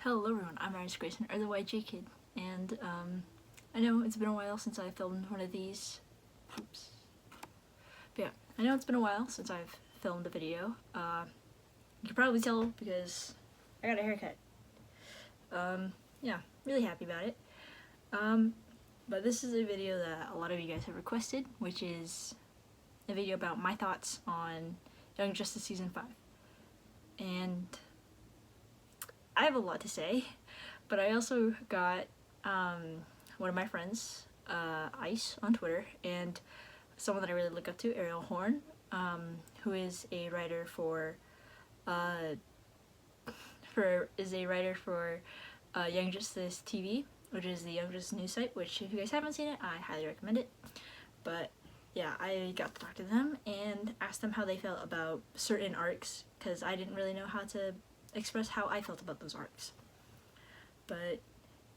Hello everyone, I'm Iris Grayson, or the YJ Kid, and I know it's been a while since I filmed one of these. Oops. But yeah, I know it's been a while since I've filmed a video. You can probably tell because I got a haircut. Yeah, really happy about it. But this is a video that a lot of you guys have requested, which is a video about my thoughts on Young Justice Season 5. And I have a lot to say, but I also got one of my friends, Ice, on Twitter, and someone that I really look up to, Ariel Horn, who is a writer for Young Justice TV, which is the Young Justice news site. Which, if you guys haven't seen it, I highly recommend it. But yeah, I got to talk to them and ask them how they felt about certain arcs, because I didn't really know how to express how I felt about those arcs. But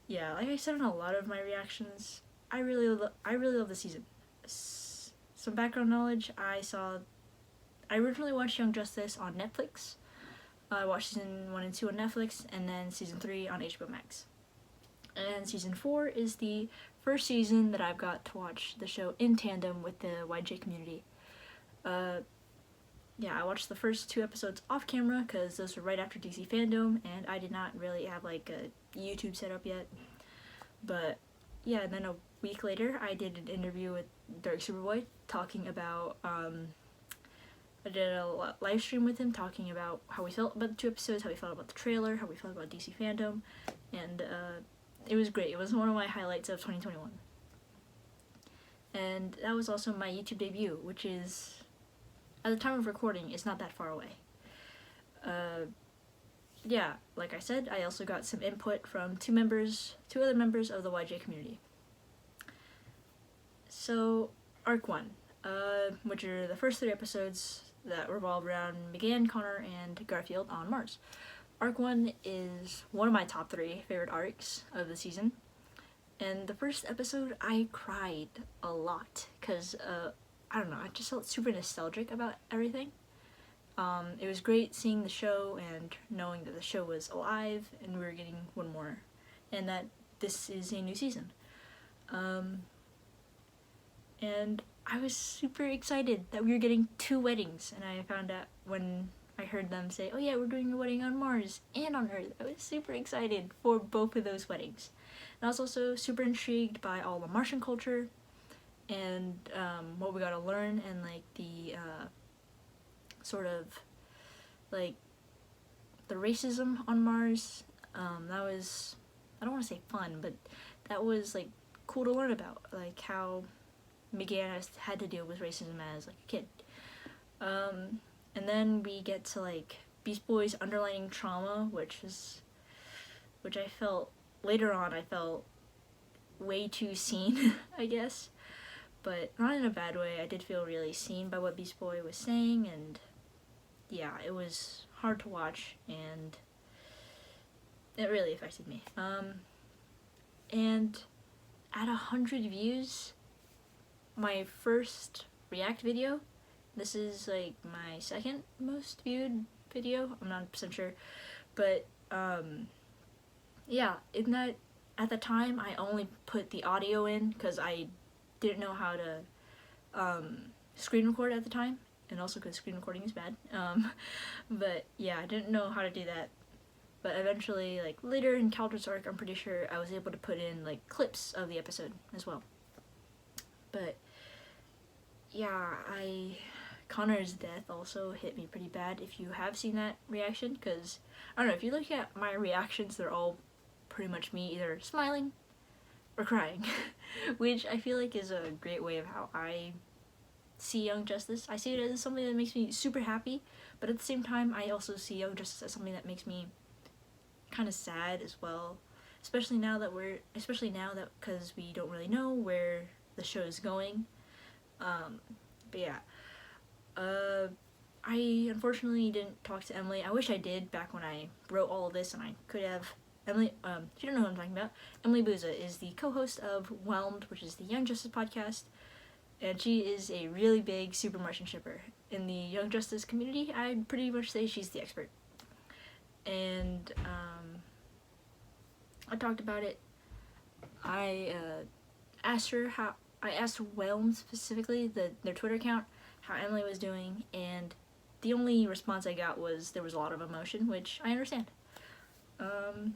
yeah, like I said in a lot of my reactions, I really love the season. Some background knowledge: I originally watched Young Justice on Netflix. I watched season 1 and 2 on Netflix, and then season 3 on HBO Max. And season 4 is the first season that I've got to watch the show in tandem with the YJ community. Yeah, I watched the first 2 episodes off camera because those were right after DC Fandom, and I did not really have like a YouTube set up yet. But yeah, and then a week later, I did an interview with Dark Superboy talking about. I did a live stream with him talking about how we felt about the 2 episodes, how we felt about the trailer, how we felt about DC Fandom, and it was great. It was one of my highlights of 2021. And that was also my YouTube debut, which is, at the time of recording, is not that far away. Yeah, like I said, I also got some input from 2 other members of the YJ community. So, Arc 1, which are the first 3 episodes that revolve around McGann, Connor, and Garfield on Mars. Arc 1 is one of my top 3 favorite arcs of the season. And the first episode, I cried a lot, because, I don't know, I just felt super nostalgic about everything. It was great seeing the show and knowing that the show was alive and we were getting one more, and that this is a new season. And I was super excited that we were getting 2 weddings, and I found out when I heard them say, oh yeah, we're doing a wedding on Mars and on Earth. I was super excited for both of those weddings. And I was also super intrigued by all the Martian culture and what we got to learn, and like the sort of like the racism on Mars. That was, I don't want to say fun, but that was like cool to learn about, like how McGann had to deal with racism as like a kid. And then we get to like Beast Boy's underlying trauma, which I felt later on, I felt way too seen, I guess. But not in a bad way. I did feel really seen by what Beast Boy was saying, and yeah, it was hard to watch, and it really affected me. And at 100 views, my first react video, this is like my second most viewed video, I'm not 100% sure, but yeah, in that, at the time, I only put the audio in because I didn't know how to screen record at the time, and also because screen recording is bad. But yeah, I didn't know how to do that. But eventually, like later in Calder's arc, I'm pretty sure I was able to put in like clips of the episode as well. But yeah, Connor's death also hit me pretty bad. If you have seen that reaction, because I don't know, if you look at my reactions, they're all pretty much me either smiling or crying, which I feel like is a great way of how I see Young Justice. I see it as something that makes me super happy, but at the same time, I also see Young Justice as something that makes me kind of sad as well, especially now that because we don't really know where the show is going. But yeah, I unfortunately didn't talk to Emily. I wish I did back when I wrote all of this, and I could have. Emily, if you don't know what I'm talking about, Emily Booza is the co-host of Whelmed, which is the Young Justice podcast, and she is a really big super Martian shipper. In the Young Justice community, I'd pretty much say she's the expert. And talked about it. I asked her how. I asked Whelm specifically, their Twitter account, how Emily was doing, and the only response I got was there was a lot of emotion, which I understand. And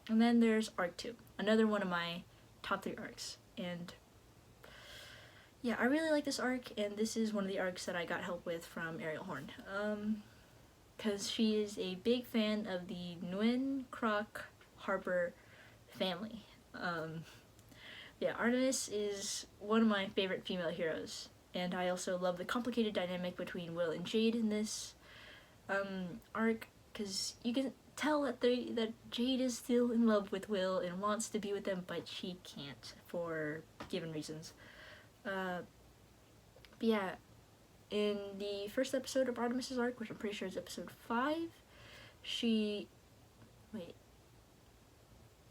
then there's Arc 2, another one of my top 3 arcs. And yeah, I really like this arc, and this is one of the arcs that I got help with from Ariel Horn. Because she is a big fan of the Nguyen, Croc, Harper family. Yeah, Artemis is one of my favorite female heroes, and I also love the complicated dynamic between Will and Jade in this arc, because you can tell that Jade is still in love with Will and wants to be with them, but she can't for given reasons. But yeah, in the first episode of Artemis's arc, which I'm pretty sure is episode 5,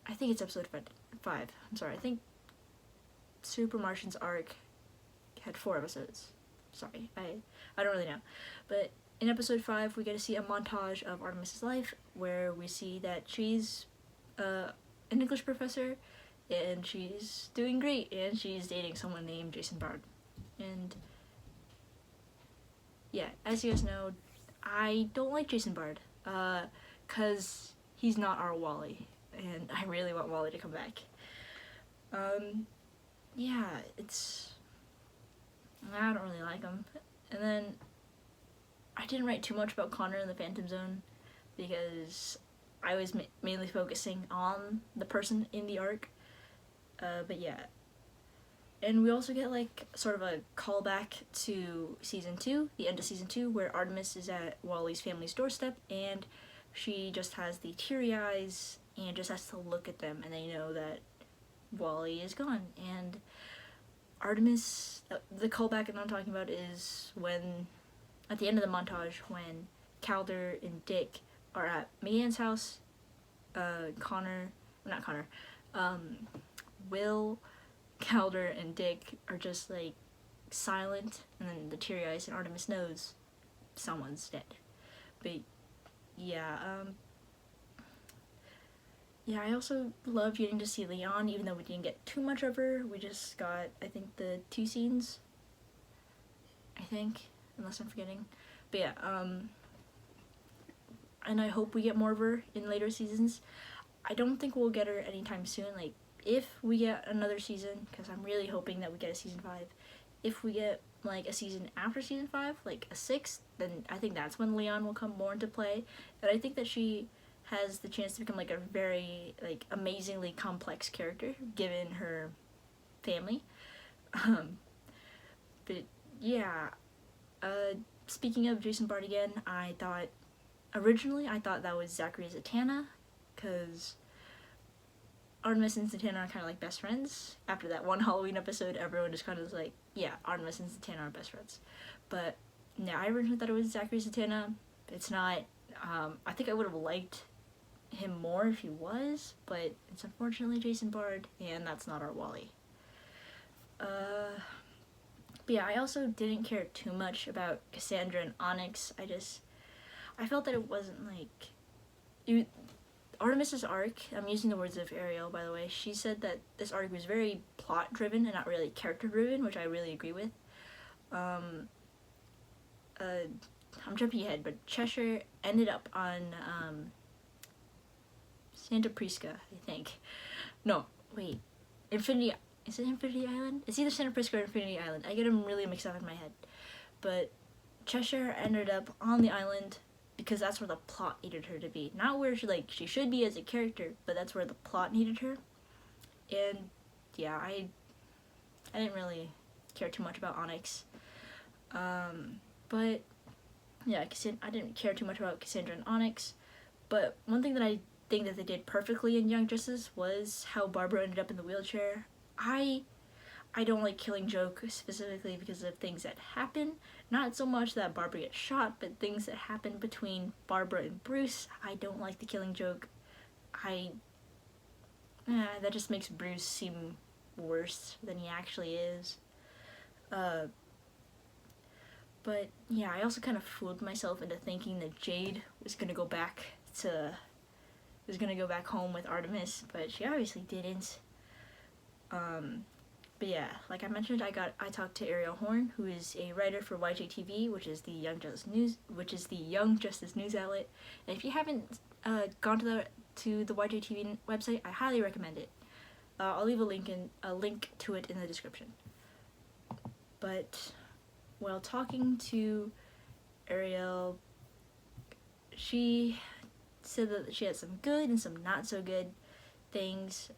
I think it's episode 5. I'm sorry, I think Super Martian's arc had 4 episodes. Sorry, I don't really know. But in episode 5, we get to see a montage of Artemis's life, where we see that she's an English professor, and she's doing great, and she's dating someone named Jason Bard. And yeah, as you guys know, I don't like Jason Bard, cause he's not our Wally, and I really want Wally to come back. Yeah, I don't really like him. And then I didn't write too much about Connor in the Phantom Zone, because I was mainly focusing on the person in the arc. But yeah. And we also get like sort of a callback to season 2, the end of season 2, where Artemis is at Wally's family's doorstep, and she just has the teary eyes and just has to look at them, and they know that Wally is gone. And Artemis, the callback that I'm talking about is when, at the end of the montage, when Calder and Dick are at Megan's house, Will, Calder, and Dick are just like silent, and then the teary eyes, and Artemis knows someone's dead. But yeah, I also love getting to see Leon, even though we didn't get too much of her. We just got, I think, the 2 scenes. Unless I'm forgetting. But yeah, and I hope we get more of her in later seasons. I don't think we'll get her anytime soon. Like, if we get another season, because I'm really hoping that we get a season 5, if we get like a season after season 5, like a 6th, then I think that's when Leon will come more into play. And I think that she has the chance to become like a very like amazingly complex character given her family. But yeah, speaking of Jason Bard again, originally I thought that was Zachary Zatanna, because Artemis and Zatanna are kind of like best friends. After that one Halloween episode, everyone just kind of was like, yeah, Artemis and Zatanna are best friends. But yeah, I originally thought it was Zachary Zatanna. It's not. I think I would have liked him more if he was, but it's unfortunately Jason Bard, and that's not our Wally. But yeah, I also didn't care too much about Cassandra and Onyx. I felt that it wasn't like Artemis's arc. I'm using the words of Ariel, by the way. She said that this arc was very plot driven and not really character driven, which I really agree with. I'm jumping ahead, but Cheshire ended up on Santa Prisca, I think. No, wait. Is it Infinity Island? It's either Santa Prisca or Infinity Island. I get them really mixed up in my head. But Cheshire ended up on the island because that's where the plot needed her to be. Not where she should be as a character, but that's where the plot needed her. And yeah, I didn't really care too much about Onyx. But yeah, I didn't care too much about Cassandra and Onyx. But one thing that I think that they did perfectly in Young Justice was how Barbara ended up in the wheelchair. I don't like Killing Joke specifically because of things that happen. Not so much that Barbara gets shot, but things that happen between Barbara and Bruce. I don't like the Killing Joke. That just makes Bruce seem worse than he actually is. But yeah, I also kind of fooled myself into thinking that Jade was gonna go back to was gonna go back home with Artemis, but she obviously didn't. But yeah, like I mentioned, I talked to Ariel Horn, who is a writer for YJTV, which is the Young Justice News outlet. And if you haven't gone to the YJTV website, I highly recommend it. I'll leave a link to it in the description. But while talking to Ariel, she said that she had some good and some not so good things.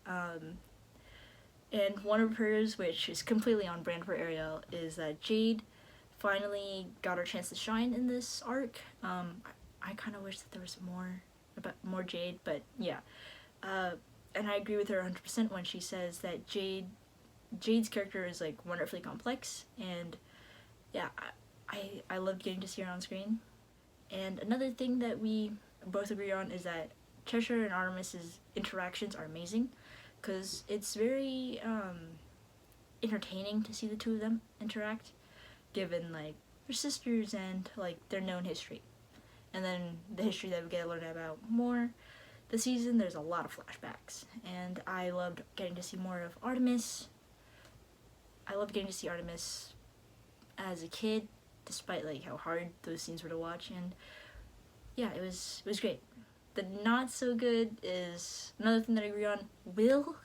And one of hers, which is completely on brand for Ariel, is that Jade finally got her chance to shine in this arc. I kind of wish that there was more Jade, but yeah. And I agree with her 100% when she says that Jade's character is like wonderfully complex, and yeah, I loved getting to see her on screen. And another thing that we both agree on is that Cheshire and Artemis's interactions are amazing, because it's very entertaining to see the two of them interact, given like they're sisters and like their known history. And then the history that we get to learn about more this season, there's a lot of flashbacks, and I loved getting to see more of Artemis. I loved getting to see Artemis as a kid, despite like how hard those scenes were to watch, and yeah, it was great. The not so good is another thing that I agree on. Will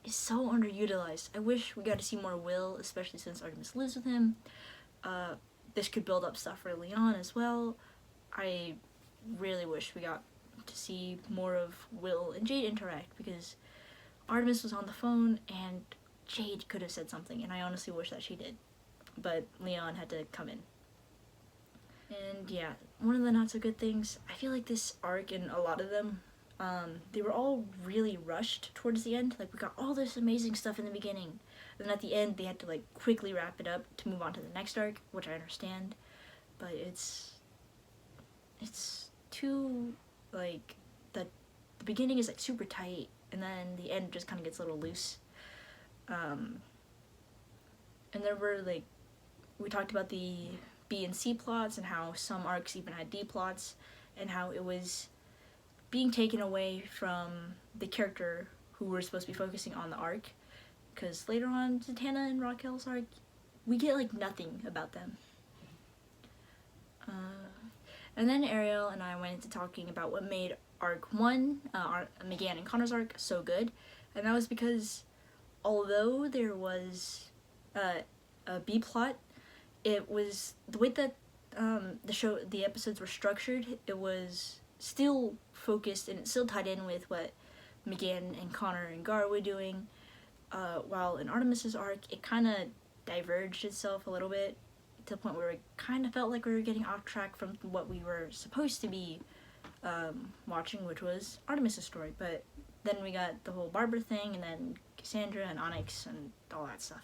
is so underutilized. I wish we got to see more Will, especially since Artemis lives with him. This could build up stuff early on as well. I really wish we got to see more of Will and Jade interact, because Artemis was on the phone and Jade could have said something, and I honestly wish that she did. But Leon had to come in. And yeah, one of the not so good things, I feel like this arc and a lot of them, they were all really rushed towards the end. Like, we got all this amazing stuff in the beginning, and then at the end they had to like quickly wrap it up to move on to the next arc, which I understand, but it's too like the beginning is like super tight, and then the end just kind of gets a little loose. And there were like, we talked about the B and C plots and how some arcs even had D plots, and how it was being taken away from the character who we're supposed to be focusing on the arc, because later on Zatanna and Raquel's arc, we get like nothing about them. And then Ariel and I went into talking about what made arc 1, McGann and Connor's arc, so good, and that was because although there was a B plot, it was the way that the episodes were structured, it was still focused and it still tied in with what McGann and Connor and Gar were doing, while in Artemis's arc it kind of diverged itself a little bit to the point where it kind of felt like we were getting off track from what we were supposed to be watching, which was Artemis's story. But then we got the whole Barbara thing, and then Cassandra and Onyx and all that stuff.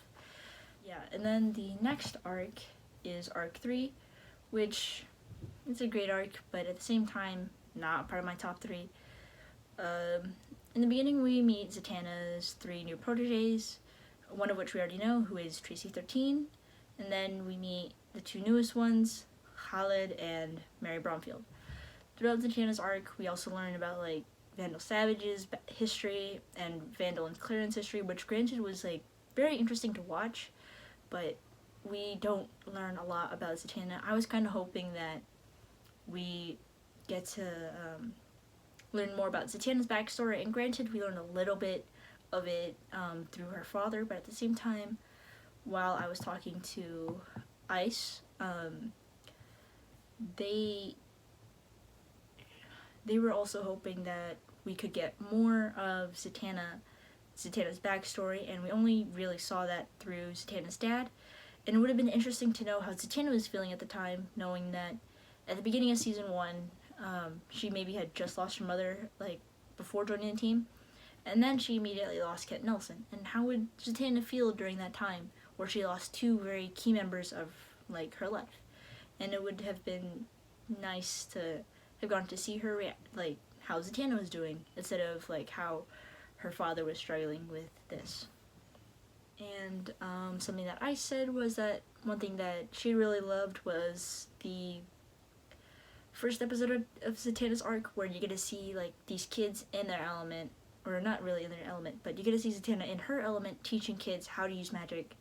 Yeah, and then the next arc is arc 3, which is a great arc, but at the same time, not part of my top 3. In the beginning, we meet Zatanna's 3 new proteges, one of which we already know, who is Tracy 13, and then we meet the 2 newest ones, Khaled and Mary Bromfield. Throughout Zatanna's arc, we also learn about like Vandal Savage's history and Vandal and Clarence history, which granted was like very interesting to watch, but we don't learn a lot about Zatanna. I was kind of hoping that we get to learn more about Zatanna's backstory, and granted we learned a little bit of it through her father, but at the same time, while I was talking to Ice, they were also hoping that we could get more of Zatanna's backstory, and we only really saw that through Zatanna's dad. And it would have been interesting to know how Zatanna was feeling at the time, knowing that at the beginning of season 1, she maybe had just lost her mother, like, before joining the team, and then she immediately lost Kent Nelson. And how would Zatanna feel during that time, where she lost 2 very key members of, like, her life? And it would have been nice to have gotten to see her react, like, how Zatanna was doing, instead of, like, how her father was struggling with this. And something that I said was that one thing that she really loved was the first episode of Zatanna's arc, where you get to see like these kids in their element, or not really in their element, but you get to see Zatanna in her element teaching kids how to use magic.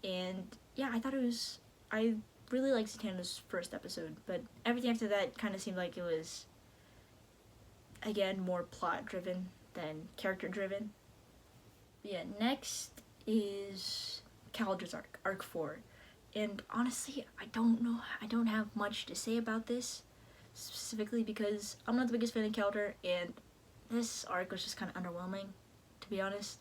And yeah, I really liked Zatanna's first episode, but everything after that kind of seemed like it was, again, more plot driven than character driven. But yeah, next is Caldra's arc 4. And honestly, I don't have much to say about this, specifically because I'm not the biggest fan of Caldra, and this arc was just kind of underwhelming, to be honest.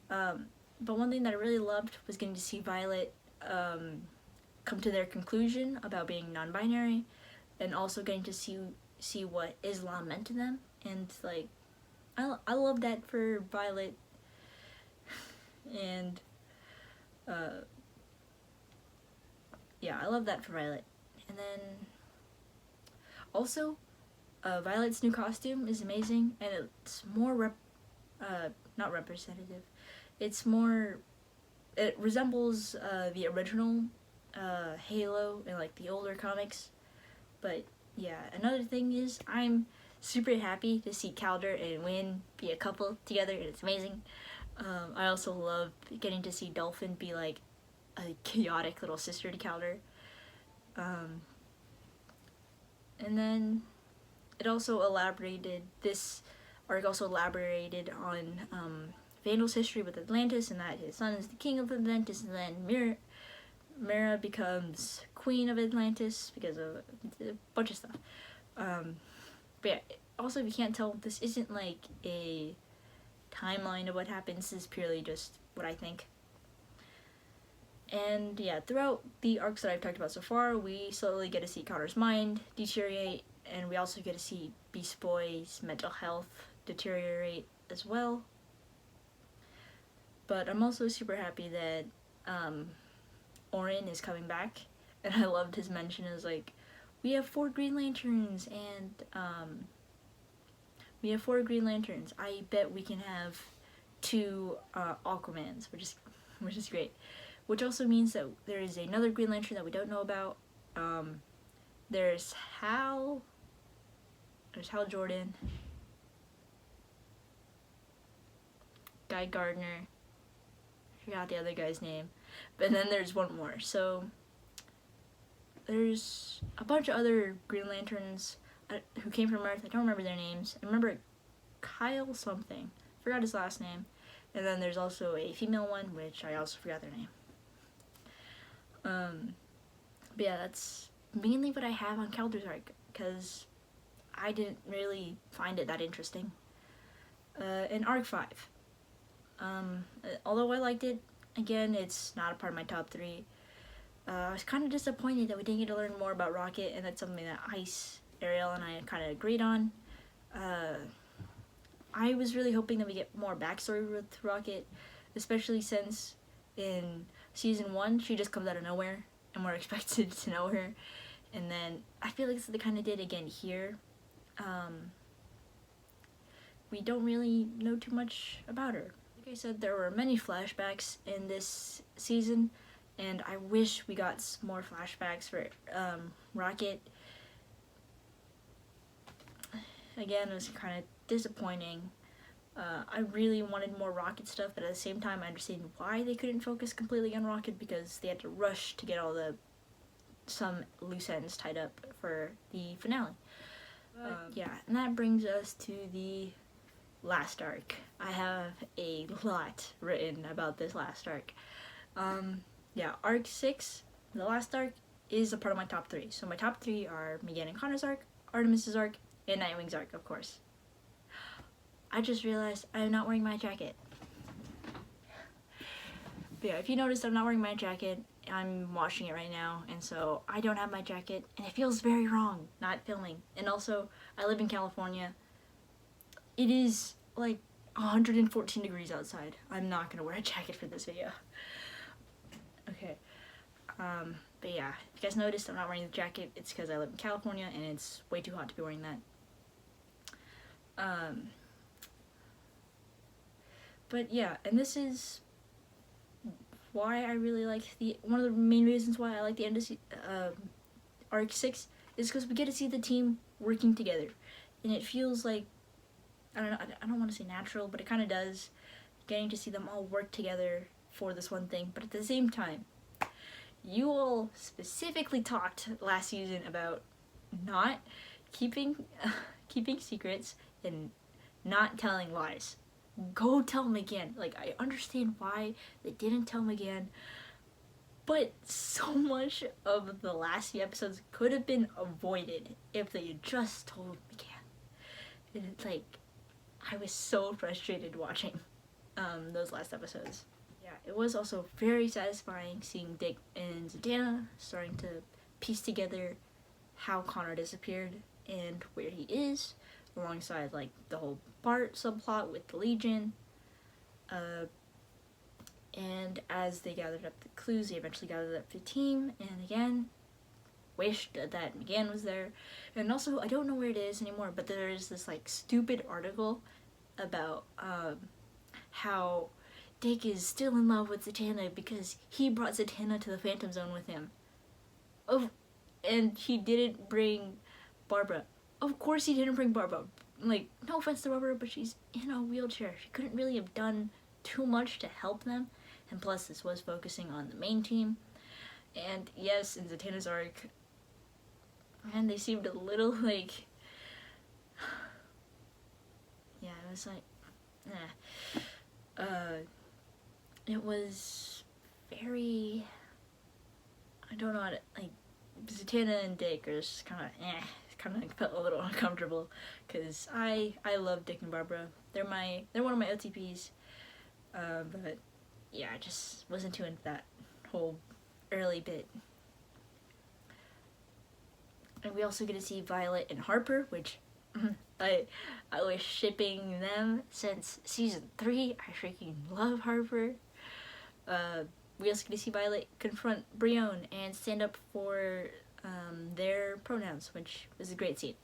But one thing that I really loved was getting to see Violet come to their conclusion about being non-binary, and also getting to see what Islam meant to them. And like, I love that for Violet. And yeah, I love that for Violet. And then also, Violet's new costume is amazing, and it's more not representative. It's more, it resembles the original Halo in like the older comics. But yeah, another thing is I'm super happy to see Calder and Wynn be a couple together, and it's amazing. I also love getting to see Dolphin be like a chaotic little sister to Calder. And then this arc also elaborated on Vandal's history with Atlantis, and that his son is the king of Atlantis, and then Mira becomes queen of Atlantis because of a bunch of stuff. But yeah, also if you can't tell, this isn't like a timeline of what happens, this is purely just what I think. And yeah, throughout the arcs that I've talked about so far, we slowly get to see Connor's mind deteriorate, and we also get to see Beast Boy's mental health deteriorate as well. But I'm also super happy that Orin is coming back, and I loved his mention as like, we have 4 Green Lanterns, and we have 4 Green Lanterns. I bet we can have 2 Aquamans, which is great. Which also means that there is another Green Lantern that we don't know about. There's Hal Jordan, Guy Gardner, I forgot the other guy's name, but then there's one more. So there's a bunch of other Green Lanterns who came from Earth. I don't remember their names. I remember Kyle something, forgot his last name, and then there's also a female one, which I also forgot their name. But yeah, that's mainly what I have on Calder's arc, because I didn't really find it that interesting. In arc 5, although I liked it, again, it's not a part of my top 3. I was kind of disappointed that we didn't get to learn more about Rocket, and that's something that Ice, Ariel, and I kind of agreed on. I was really hoping that we get more backstory with Rocket, especially since in season 1 she just comes out of nowhere and we're expected to know her, and then I feel like that's what they kind of did again here. We don't really know too much about her. Like I said, there were many flashbacks in this season, and I wish we got more flashbacks for Rocket. Again, it was kind of disappointing. I really wanted more Rocket stuff, but at the same time I understand why they couldn't focus completely on Rocket, because they had to rush to get some loose ends tied up for the finale. Yeah, and that brings us to the last arc. I have a lot written about this last arc. Yeah, arc 6, the last arc, is a part of my top 3. So my top 3 are Megan and Connor's arc, Artemis's arc, and Nightwing's arc, of course. I just realized I'm not wearing my jacket. But yeah, if you noticed, I'm not wearing my jacket. I'm washing it right now, and so I don't have my jacket, and it feels very wrong not filming. And also, I live in California. It is like 114 degrees outside. I'm not gonna wear a jacket for this video. Okay. But yeah, if you guys noticed I'm not wearing the jacket, it's because I live in California and it's way too hot to be wearing that. But yeah, and this is why I really like one of the main reasons why I like the end of arc 6 is because we get to see the team working together, and it feels like, I don't know, I don't want to say natural, but it kind of does, getting to see them all work together for this one thing. But at the same time, you all specifically talked last season about not keeping secrets and not telling lies. Go tell them again. Like, I understand why they didn't tell them again, but so much of the last few episodes could have been avoided if they had just told them again. And it's like, I was so frustrated watching those last episodes. Yeah, it was also very satisfying seeing Dick and Zatanna starting to piece together how Connor disappeared and where he is, alongside like the whole Bart subplot with the Legion. And as they gathered up the clues, they eventually gathered up the team, and again, wished that McGann was there. And also, I don't know where it is anymore, but there is this like stupid article about how Dick is still in love with Zatanna because he brought Zatanna to the Phantom Zone with him. And he didn't bring Barbara. Of course he didn't bring Barbara. Like, no offense to Barbara, but she's in a wheelchair. She couldn't really have done too much to help them. And plus, this was focusing on the main team. And yes, in Zatanna's arc, and they seemed a little like, yeah, it was like, it was very, I don't know how to, like, Zatanna and Dick are just kind of felt a little uncomfortable, because I love Dick and Barbara. They're one of my OTPs, but yeah, I just wasn't too into that whole early bit. And we also get to see Violet and Harper, which I was shipping them since season 3. I freaking love Harper. We also get to see Violet confront Brienne and stand up for their pronouns, which was a great scene.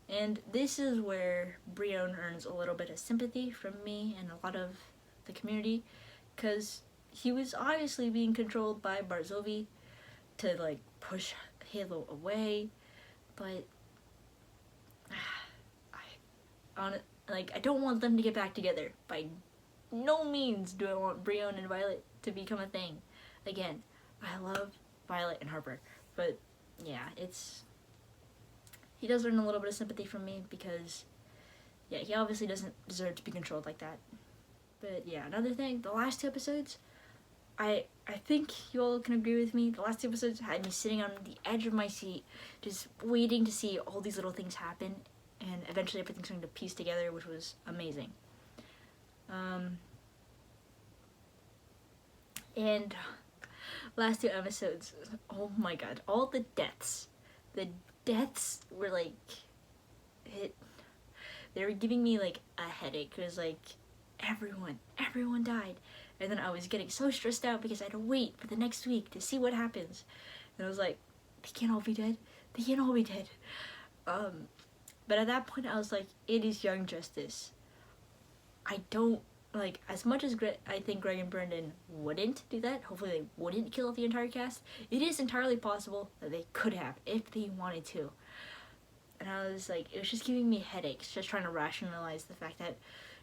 And this is where Brienne earns a little bit of sympathy from me and a lot of the community, because he was obviously being controlled by Barzovi to like push Halo away, but I don't want them to get back together. By no means do I want Brienne and Violet to become a thing again. I love Violet and Harper, but yeah, he does earn a little bit of sympathy from me because, yeah, he obviously doesn't deserve to be controlled like that. But yeah, another thing, the last 2 episodes, I think you all can agree with me, the last 2 episodes had me sitting on the edge of my seat, just waiting to see all these little things happen, and eventually everything's going to piece together, which was amazing. And last 2 episodes, oh my god, all the deaths were like, they were giving me like a headache. It was like, everyone died. And then I was getting so stressed out because I had to wait for the next week to see what happens. And I was like, they can't all be dead. But at that point I was like, it is Young Justice. I don't, like, as much as I think Greg and Brendan wouldn't do that, hopefully they wouldn't kill the entire cast, it is entirely possible that they could have, if they wanted to. And I was like, it was just giving me headaches, just trying to rationalize the fact that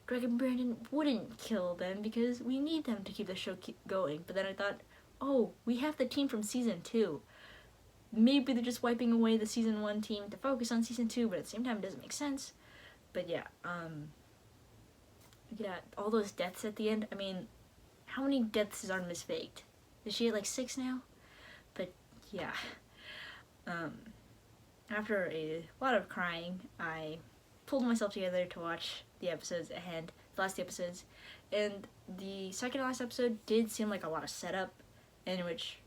Greg and Brandon wouldn't kill them because we need them to keep the show going. But then I thought, oh, we have the team from season 2. Maybe they're just wiping away the season 1 team to focus on season 2, but at the same time it doesn't make sense. But yeah, all those deaths at the end. I mean, how many deaths is Artemis faked? Is she at like 6 now? But yeah, after a lot of crying, I pulled myself together to watch the episodes ahead, the last 2 episodes, and the second to last episode did seem like a lot of setup, and which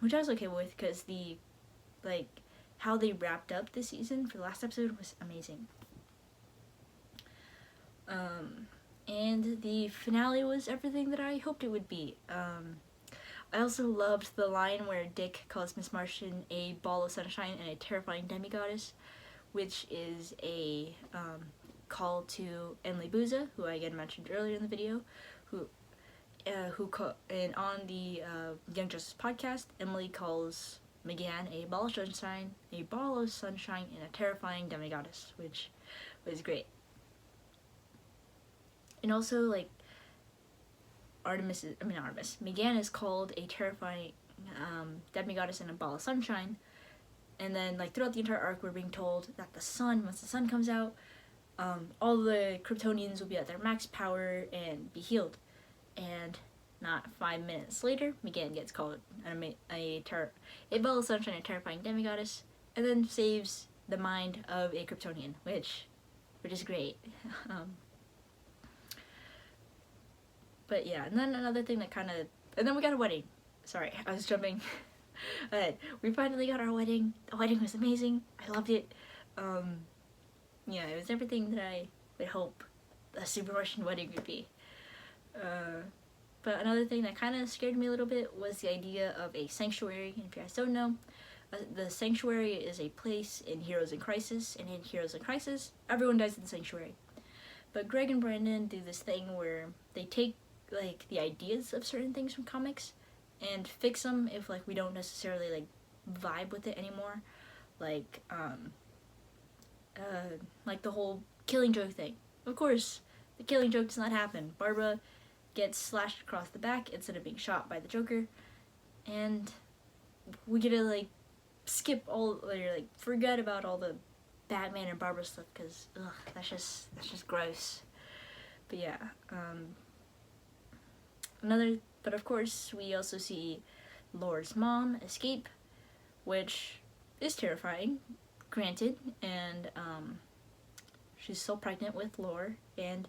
I was okay with, because the, like, how they wrapped up the season for the last episode was amazing. And the finale was everything that I hoped it would be. I also loved the line where Dick calls Miss Martian a ball of sunshine and a terrifying demigoddess, which is a call to Emily Booza, who I again mentioned earlier in the video, and on the Young Justice podcast, Emily calls McGann, a ball of sunshine, and a terrifying demigoddess, which was great. And also, like, McGann is called a terrifying demigoddess and a ball of sunshine. And then, like, throughout the entire arc, we're being told that once the sun comes out, all the Kryptonians will be at their max power and be healed. And not 5 minutes later, McGann gets called a ball of sunshine, a terrifying demigoddess, and then saves the mind of a Kryptonian, which is great. But yeah, and then another thing that and then we got a wedding. Sorry, I was jumping. But we finally got our wedding. The wedding was amazing. I loved it. Yeah, it was everything that I would hope a Super Russian wedding would be. But another thing that kind of scared me a little bit was the idea of a sanctuary. And if you guys don't know, the sanctuary is a place in Heroes in Crisis, and in Heroes in Crisis, everyone dies in the sanctuary. But Greg and Brandon do this thing where they take, like, the ideas of certain things from comics and fix them if, like, we don't necessarily, like, vibe with it anymore. Like the whole Killing Joke thing. Of course, the Killing Joke does not happen. Barbara gets slashed across the back instead of being shot by the Joker, and we get to, like, skip all, or, like, forget about all the Batman and Barbara stuff, because that's just gross. But yeah, but of course we also see Laura's mom escape, which is terrifying, granted, and she's still pregnant with Laura, and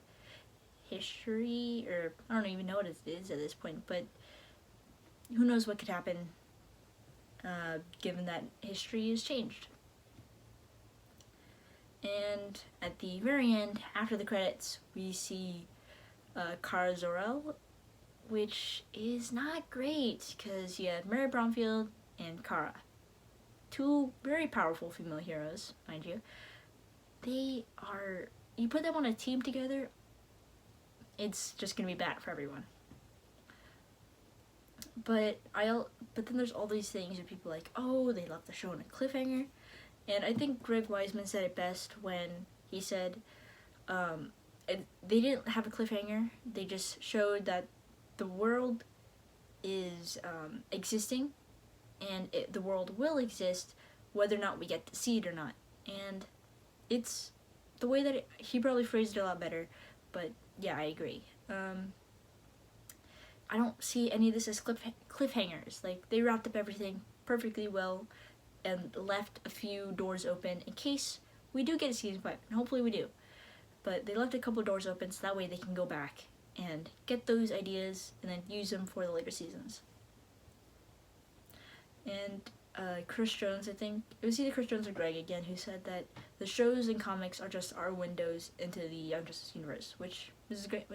history, or I don't even know what it is at this point, but who knows what could happen given that history is changed. And at the very end, after the credits, we see Kara Zor-El, which is not great, because you have Mary Bromfield and Kara. Two very powerful female heroes, mind you. You put them on a team together, it's just gonna be bad for everyone. But then there's all these things where people are like, oh, they left the show on a cliffhanger. And I think Greg Weisman said it best when he said they didn't have a cliffhanger. They just showed that the world is existing, and the world will exist whether or not we get to see it or not. And it's the way that he probably phrased it a lot better, but yeah, I agree. I don't see any of this as cliffhangers. Like, they wrapped up everything perfectly well and left a few doors open in case we do get a season 5, and hopefully we do. But they left a couple doors open so that way they can go back and get those ideas and then use them for the later seasons. And Chris Jones, I think, it was either Chris Jones or Greg again, who said that the shows and comics are just our windows into the Young Justice universe, which is great.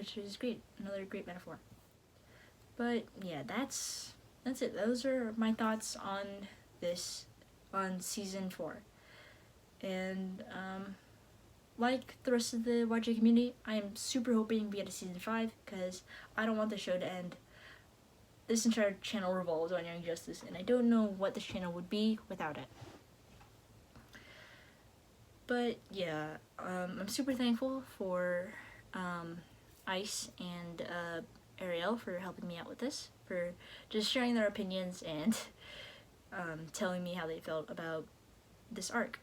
Another great metaphor. But yeah, that's it. Those are my thoughts on season 4. And like the rest of the YJ community, I am super hoping we get a season 5, because I don't want the show to end. This entire channel revolves on Young Justice, and I don't know what this channel would be without it. But yeah, I'm super thankful for Ice and Ariel for helping me out with this, for just sharing their opinions and telling me how they felt about this arc.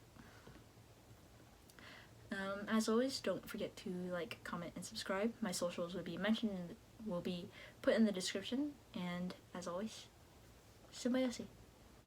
As always, don't forget to like, comment, and subscribe. My socials will be put in the description, and as always, symbiosis.